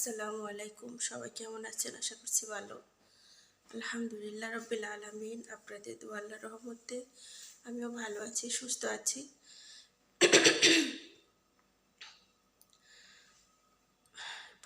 আসসালামু আলাইকুম। সবাই কেমন আছেন? আশা করছি ভালো। আলহামদুলিল্লাহ রাব্বিল আলামিন, আপনাদের দোয়া আল্লাহর রহমতে আমিও ভালো আছি, সুস্থ আছি।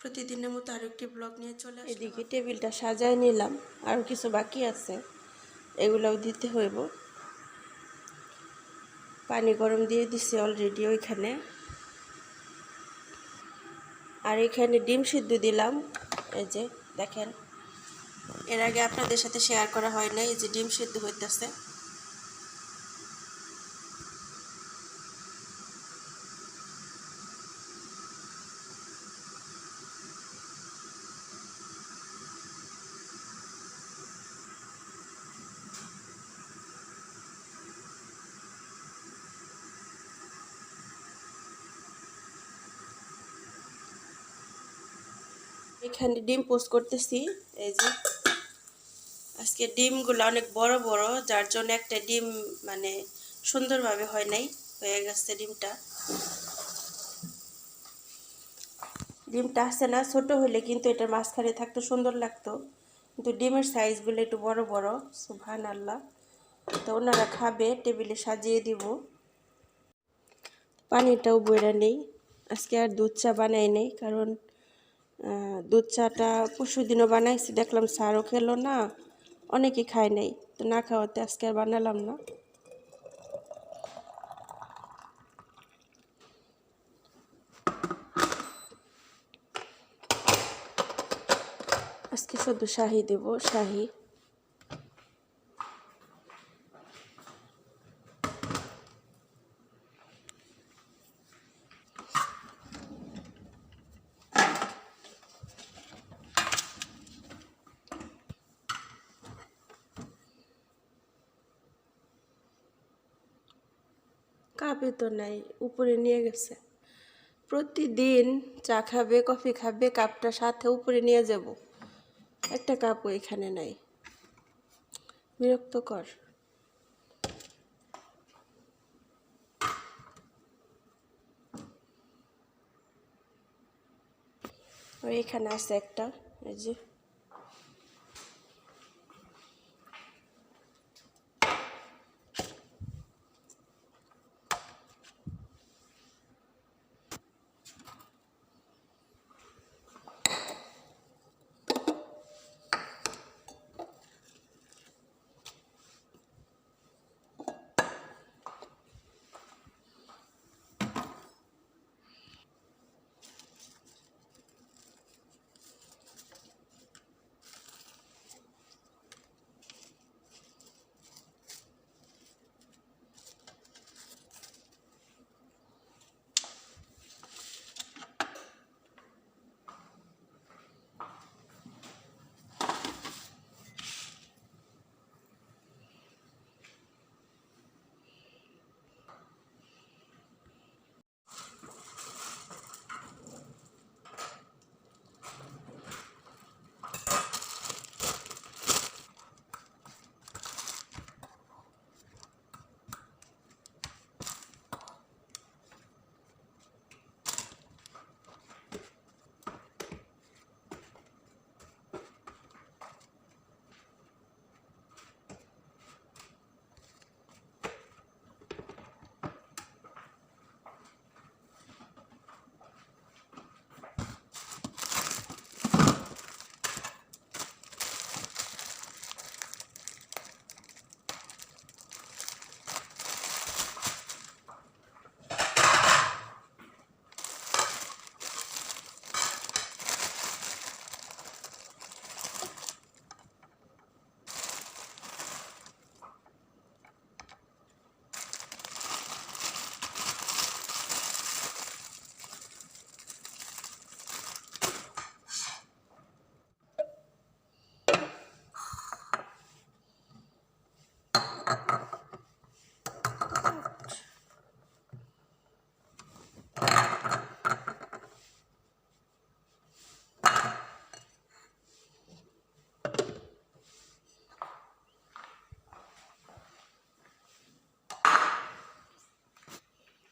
প্রতিদিনের মতো আরও একটি ব্লগ নিয়ে চলে আসলাম। এদিকে টেবিলটা সাজায় নিলাম, আরও কিছু বাকি আছে, এগুলোও দিতে হইব। পানি গরম দিয়ে দিছি অলরেডি ওইখানে। আর এখানে ডিম সিদ্ধ দিলাম, এই যে দেখেন, এর আগে আপনাদের সাথে শেয়ার করা হয় না। এই যে ডিম সিদ্ধ হইতেছে। এখানে ডিম পোস্ট করতেছি। এই যে আজকে ডিমগুলো অনেক বড় বড়, যার জন্য একটা ডিম মানে সুন্দরভাবে হয় নাই, হয়ে গেছে ডিমটা। ডিমটা আসছে না, ছোট হলে কিন্তু এটার মাঝখানে থাকতে সুন্দর লাগতো, কিন্তু ডিমের সাইজগুলো একটু বড় বড়। সুবহানাল্লাহ। তো ওনারা খাবে, টেবিলে সাজিয়ে দিব। পানিটাও বইরা নেই। আজকে আর দুধ চা বানাই নেই, কারণ দুধ চাটা পরশু দিনও বানাইছি, দেখলাম স্যারও খেলো না, অনেকে খায় নাই, তো না খাওয়াতে আজকে আর বানালাম না। আজকে শুধু শাহি দেব, শাহি। কাপে তো নাই, উপরে নিয়ে গেছে। প্রতিদিন চা খাবে, কফি খাবে, কাপটা সাথে উপরে নিয়ে যাব, একটা কাপও এখানে নাই। বিরক্তকর। আর এখানে আছে একটা, এই যে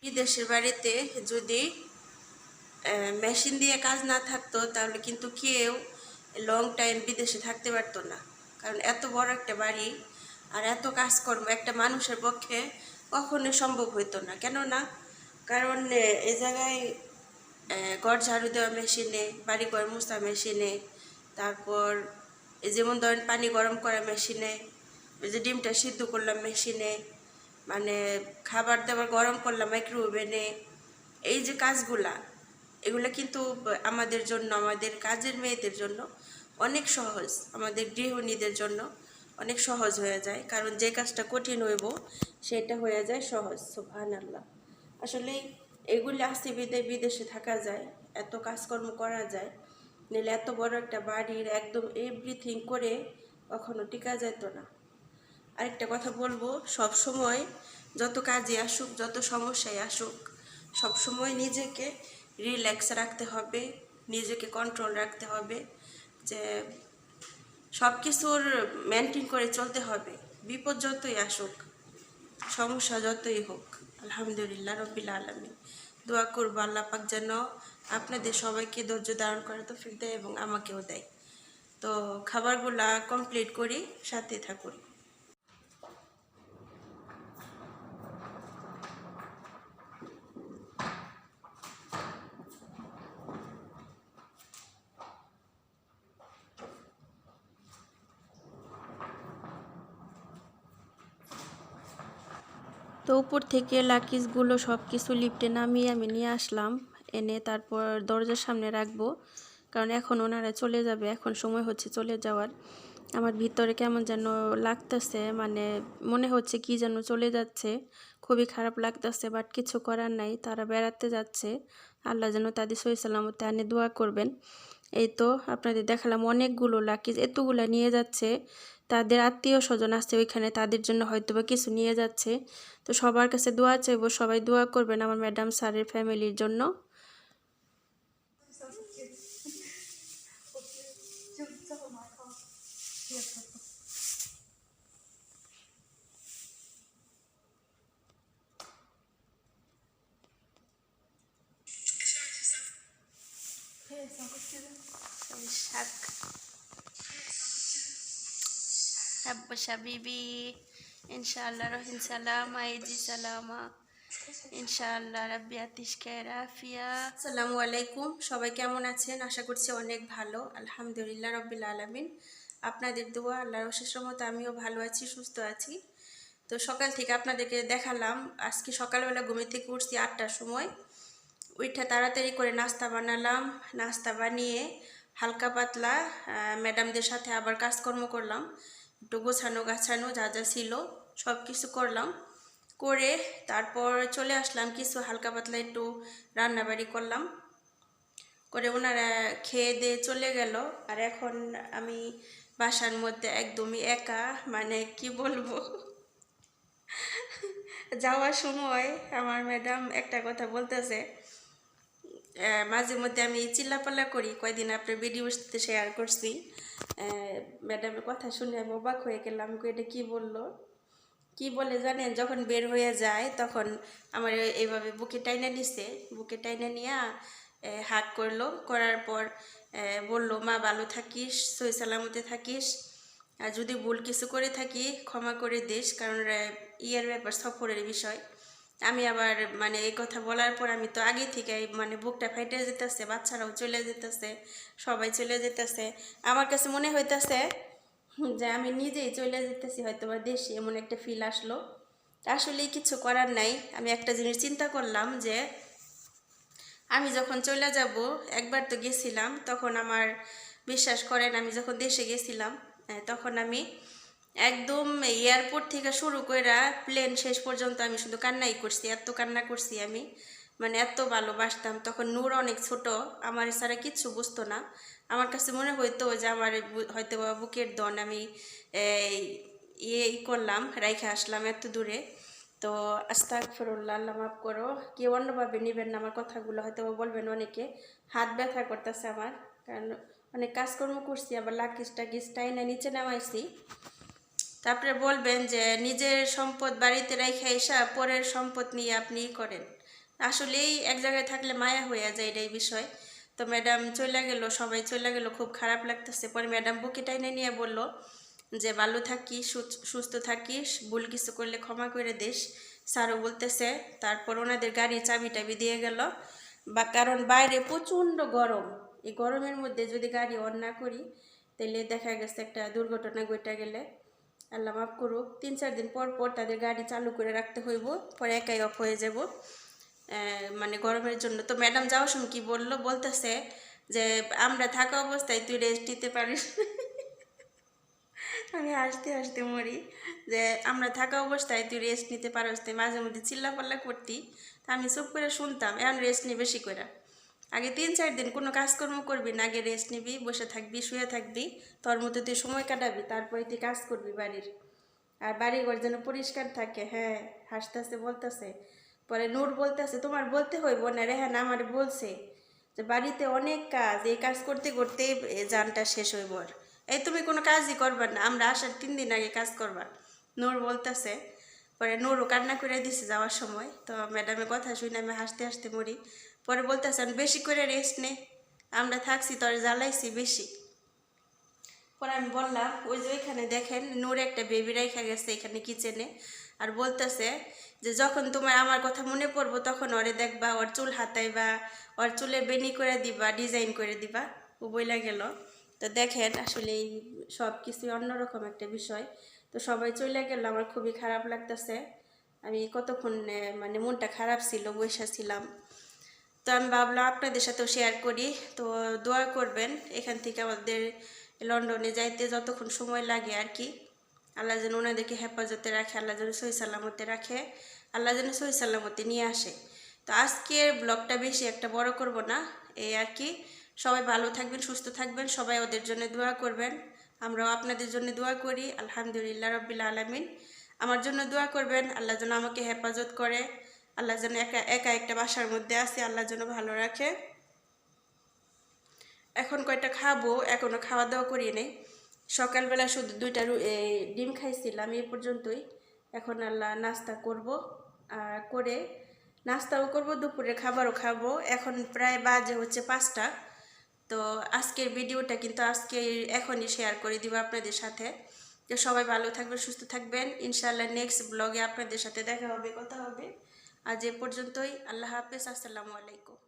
বিদেশের বাড়িতে যদি মেশিন দিয়ে কাজ না থাকতো তাহলে কিন্তু কেউ লং টাইম বিদেশে থাকতে পারতো না, কারণ এত বড় একটা বাড়ি আর এত কাজকর্ম একটা মানুষের পক্ষে কখনোই সম্ভব হইতো না। কেননা কারণ এই জায়গায় ঘর ঝাড়ু দেওয়া মেশিনে, বাড়ি ঘর মোছা মেশিনে, তারপর এই যেমন ধরেন পানি গরম করা মেশিনে, ওই যে ডিমটা সিদ্ধ করলাম মেশিনে, মানে খাবার দাবার গরম করলাম মাইক্রোওভেনে। এই যে কাজগুলা, এগুলো কিন্তু আমাদের জন্য, আমাদের কাজের মেয়েদের জন্য অনেক সহজ, আমাদের গৃহিণীদের জন্য অনেক সহজ হয়ে যায়। কারণ যে কাজটা কঠিন হইব সেটা হয়ে যায় সহজ। সুবহানাল্লাহ। আসলে এগুলি আসতে বিদেশে থাকা যায়, এত কাজকর্ম করা যায়, নিলে এত বড় একটা বাড়ির একদম এভরিথিং করে কখনো টিকা যেত না। আরেকটা কথা বলবো, সব সময় যত কাজে আসুক, যত সমস্যায় আসুক, সব সময় নিজেকে রিল্যাক্স রাখতে হবে, নিজেকে কন্ট্রোল রাখতে হবে, যে সব কিছুর মেনটেন করে চলতে হবে। বিপদ যতই আসুক, সমস্যা যতই হোক, আলহামদুলিল্লাহ রব্বিল আলামিন। দোয়া করবো আল্লাহ পাক যেন আপনাদের সবাইকে ধৈর্য ধারণ করে তৌফিক দেয় এবং আমাকেও দেয়। তো খাবারগুলা কমপ্লিট করি, সাথে থাকুন। তো উপর থেকে লাকিজগুলো সব কিছু লিফটে নামিয়ে আমি নিয়ে আসলাম, এনে তারপর দরজার সামনে রাখবো, কারণ এখন ওনারা চলে যাবে, এখন সময় হচ্ছে চলে যাওয়ার। আমার ভিতরে কেমন যেন লাগতেছে, মানে মনে হচ্ছে কি যেন চলে যাচ্ছে, খুবই খারাপ লাগতেছে, বাট কিছু করার নাই, তারা বেড়াতে যাচ্ছে। আল্লাহ যেন তাদের সহি সালামতে আনে, দোয়া করবেন। এই তো আপনাদের দেখালাম অনেকগুলো লাকিজ, এতগুলা নিয়ে যাচ্ছে, তাদের আত্মীয় স্বজন আছে ওইখানে, তাদের জন্য হয়তো বা কিছু নিয়ে যাচ্ছে। তো সবার কাছে দোয়া চাইবো, সবাই দোয়া করবেন আমার ম্যাডাম স্যারের ফ্যামিলির জন্য। حبش حبيبي إن شاء الله روحين سلامة يجي سلامة إن شاء الله ربي يعطيك العافية। আসসালামু আলাইকুম, সবাই কেমন আছেন? আশা করছি অনেক ভালো, আলহামদুলিল্লাহ রব্বিল আলামিন। আপনাদের দোয়া, আল্লাহর অশেষ রহমতে আমিও ভালো আছি, সুস্থ আছি। তো সকাল থেকে আপনাদেরকে দেখালাম, আজকে সকালবেলা ঘুম থেকে উঠছি 8টার সময়, উঠে তাড়াতাড়ি করে নাস্তা বানালাম, নাস্তা বানিয়ে হালকা পাতলা ম্যাডামদের সাথে আবার কাজকর্ম করলাম, একটু গোছানো গাছানো যা যা ছিল সব কিছু করলাম, করে তারপর চলে আসলাম, কিছু হালকা পাতলা একটু রান্নাবাড়ি করলাম, করে ওনারা খেয়ে দিয়ে চলে গেল। আর এখন আমি বাসার মধ্যে একদমই একা, মানে কি বলবো। যাওয়ার সময় আমার ম্যাডাম একটা কথা বলতেছে, মাঝে মধ্যে আমি চিল্লাপাল্লা করি, কয়দিন আপনার ভিডিওতে শেয়ার করছি, ম্যাডামের কথা শুনে আমি অবাক হয়ে গেলাম, এটা কি বললো, কি বলে জানেন, যখন বের হয়ে যায় তখন আমার এইভাবে বুকে টাইনা নিছে, বুকে টাইনা নিয়ে হাত করলো, করার পর বললো, মা ভালো থাকিস, সহি সালামতে থাকিস, আর যদি ভুল কিছু করে থাকি ক্ষমা করে দিস, কারণ ইয়ের ব্যাপার, সফরের বিষয়। আমি আবার মানে এই কথা বলার পর আমি তো আগে থেকে মানে বুকটা ফাইটে যেতেছে, বাচ্চারাও চলে যেতেছে, সবাই চলে যেতেছে, আমার কাছে মনে হইতেছে যে আমি নিজেই চলে যেতেছি হয়তো বা দেশে, এমন একটা ফিল আসলো। আসলেই কিছু করার নাই। আমি একটা জিনিস চিন্তা করলাম যে আমি যখন চলে যাব, একবার তো গেছিলাম, তখন আমার বিশ্বাস করেন আমি যখন দেশে গেছিলাম, তখন আমি একদম এয়ারপোর্ট থেকে শুরু করে প্লেন শেষ পর্যন্ত আমি শুধু কান্নাই করছি, এত কান্না করছি আমি, মানে এত ভালোবাসতাম। তখন নূর অনেক ছোট, আমার ছাড়া কিচ্ছু বুঝতো না, আমার কাছে মনে হইতো যে আমার হয়তো বুকের দন আমি ইয়ে করলাম, রাইখে আসলাম এত দূরে। তো আস্তাগফিরুল্লাহ, আল্লাহ মাফ করো, কেউ অন্যভাবে নেবেন না আমার কথাগুলো, হয়তো বলবেন অনেকে হাত ব্যথা করতেছে আমার, কারণ অনেক কাজকর্ম করছি, আবার লাকিস টাকিস টাইনা নিচে নামাইছি। তারপরে বলবেন যে নিজের সম্পদ বাড়িতে রেখে এসা পরের সম্পদ নিয়ে আপনি করেন, আসলেই এক জায়গায় থাকলে মায়া হয়ে যায়, এটাই বিষয়। তো ম্যাডাম চলে গেল, সবাই চলে গেল, খুব খারাপ লাগতেছে। পরে ম্যাডাম বুকে টাইনে নিয়ে বলল যে ভালো থাকিস, সুস্থ থাকিস, ভুল কিছু করলে ক্ষমা করে দিস। স্যারও বলতেছে। তারপর ওনাদের গাড়ির চাবি টাবি দিয়ে গেল, বা কারণ বাইরে প্রচণ্ড গরম, এই গরমের মধ্যে যদি গাড়ি অন না করি তাহলে দেখা গেছে একটা দুর্ঘটনা ঘটে গেলে আল্লাহ মাফ করুক 3-4 দিন পর পর তাদের গাড়ি চালু করে রাখতে হইব, পরে একাই অফ হয়ে যাব মানে গরমের জন্য। তো ম্যাডাম যাওয়ার সময় কি বললো, বলতেছে যে আমরা থাকা অবস্থায় তুই রেস্ট নিতে পারিস। আমি হাসতে হাসতে মরি যে আমরা থাকা অবস্থায় তুই রেস্ট নিতে পারিস, তুই মাঝে মধ্যে চিল্লাপাল্লা করতি, তা আমি চুপ করে শুনতাম। এখন রেস্ট নি বেশি করে, আগে 3-4 দিন কোনো কাজকর্ম করবি না, আগে রেস্ট নিবি, বসে থাকবি, শুয়ে থাকবি, তোর মতো তুই সময় কাটাবি, তারপরে তুই কাজ করবি বাড়ির। আর বাড়িঘর যেন পরিষ্কার থাকে। হ্যাঁ, হাসতেছে বলতেছে। পরে নূর বলতেছে তোমার বলতে হইব না, রেহান আমার বলছে যে বাড়িতে অনেক কাজ, এই কাজ করতে করতে জানটা শেষ হইব। আর এই তুমি কোনো কাজই করবা না, আমরা আসার 3 দিন আগে কাজ করবা, নূর বলতেছে। পরে নূরও কান্না করে দিছে যাওয়ার সময়। তো ম্যাডামের কথা শুনে আমি হাসতে হাসতে মরি। পরে বলতেছেন বেশি করে রেস্ট নে, আমরা থাকছি তোর জ্বালাইছি বেশি। পরে আমি বললাম ওই যে ওইখানে দেখেন নূর একটা বেবি রেখা গেছে এখানে কিচেনে, আর বলতেছে যে যখন তোমার আমার কথা মনে পড়বো তখন ওরে দেখবা, ওর চুল হাতাইবা, ওর চুলে বেনি করে দিবা, ডিজাইন করে দিবা। ও বইলা গেল। তো দেখেন আসলে এই সব কিছুই অন্যরকম একটা বিষয়। তো সবাই চলে গেল, আমার খুবই খারাপ লাগতেছে। আমি কতক্ষণ মানে মনটা খারাপ ছিল, বসে ছিলাম। তো আমি ভাবলাম আপনাদের সাথেও শেয়ার করি। তো দোয়া করবেন এখান থেকে আমাদের লন্ডনে যাইতে যতক্ষণ সময় লাগে আর কি, আল্লাহ যেন ওনাদেরকে হেফাজতে রাখে, আল্লাহ যেন সহি সাল্লামতে রাখে, আল্লাহ যেন সহি সাল্লামতে নিয়ে আসে। তো আজকের ব্লগটা বেশি একটা বড় করব না, এই আর কি। সবাই ভালো থাকবেন, সুস্থ থাকবেন, সবাই ওদের জন্য দোয়া করবেন, আমরাও আপনাদের জন্য দোয়া করি। আলহামদুলিল্লাহ রব্বিল আলামিন। আমার জন্য দোয়া করবেন, আল্লাহ যেন আমাকে হেফাজত করে, আল্লাহ যেন একা একা একটা বাসার মধ্যে আছে, আল্লাহ যেন ভালো রাখে। এখন কয়টা খাবো, এখনো খাওয়া দাওয়া করি নেই। সকালবেলা শুধু 2টা ডিম খাইছিলাম, এই পর্যন্তই। এখন আল্লাহ নাস্তা করব, আর করে নাস্তাও করব, দুপুরে খাবারও খাবো। এখন প্রায় বাজে হচ্ছে 5টা। তো আজকের ভিডিওটা কিন্তু আজকে এখনই শেয়ার করে দিব আপনাদের সাথে। তো সবাই ভালো থাকবেন, সুস্থ থাকবেন, ইনশাআল্লাহ নেক্সট ব্লগে আপনাদের সাথে দেখা হবে, কথা হবে। আজ এ পর্যন্তই। আল্লাহ হাফেজ, আসসালামু আলাইকুম।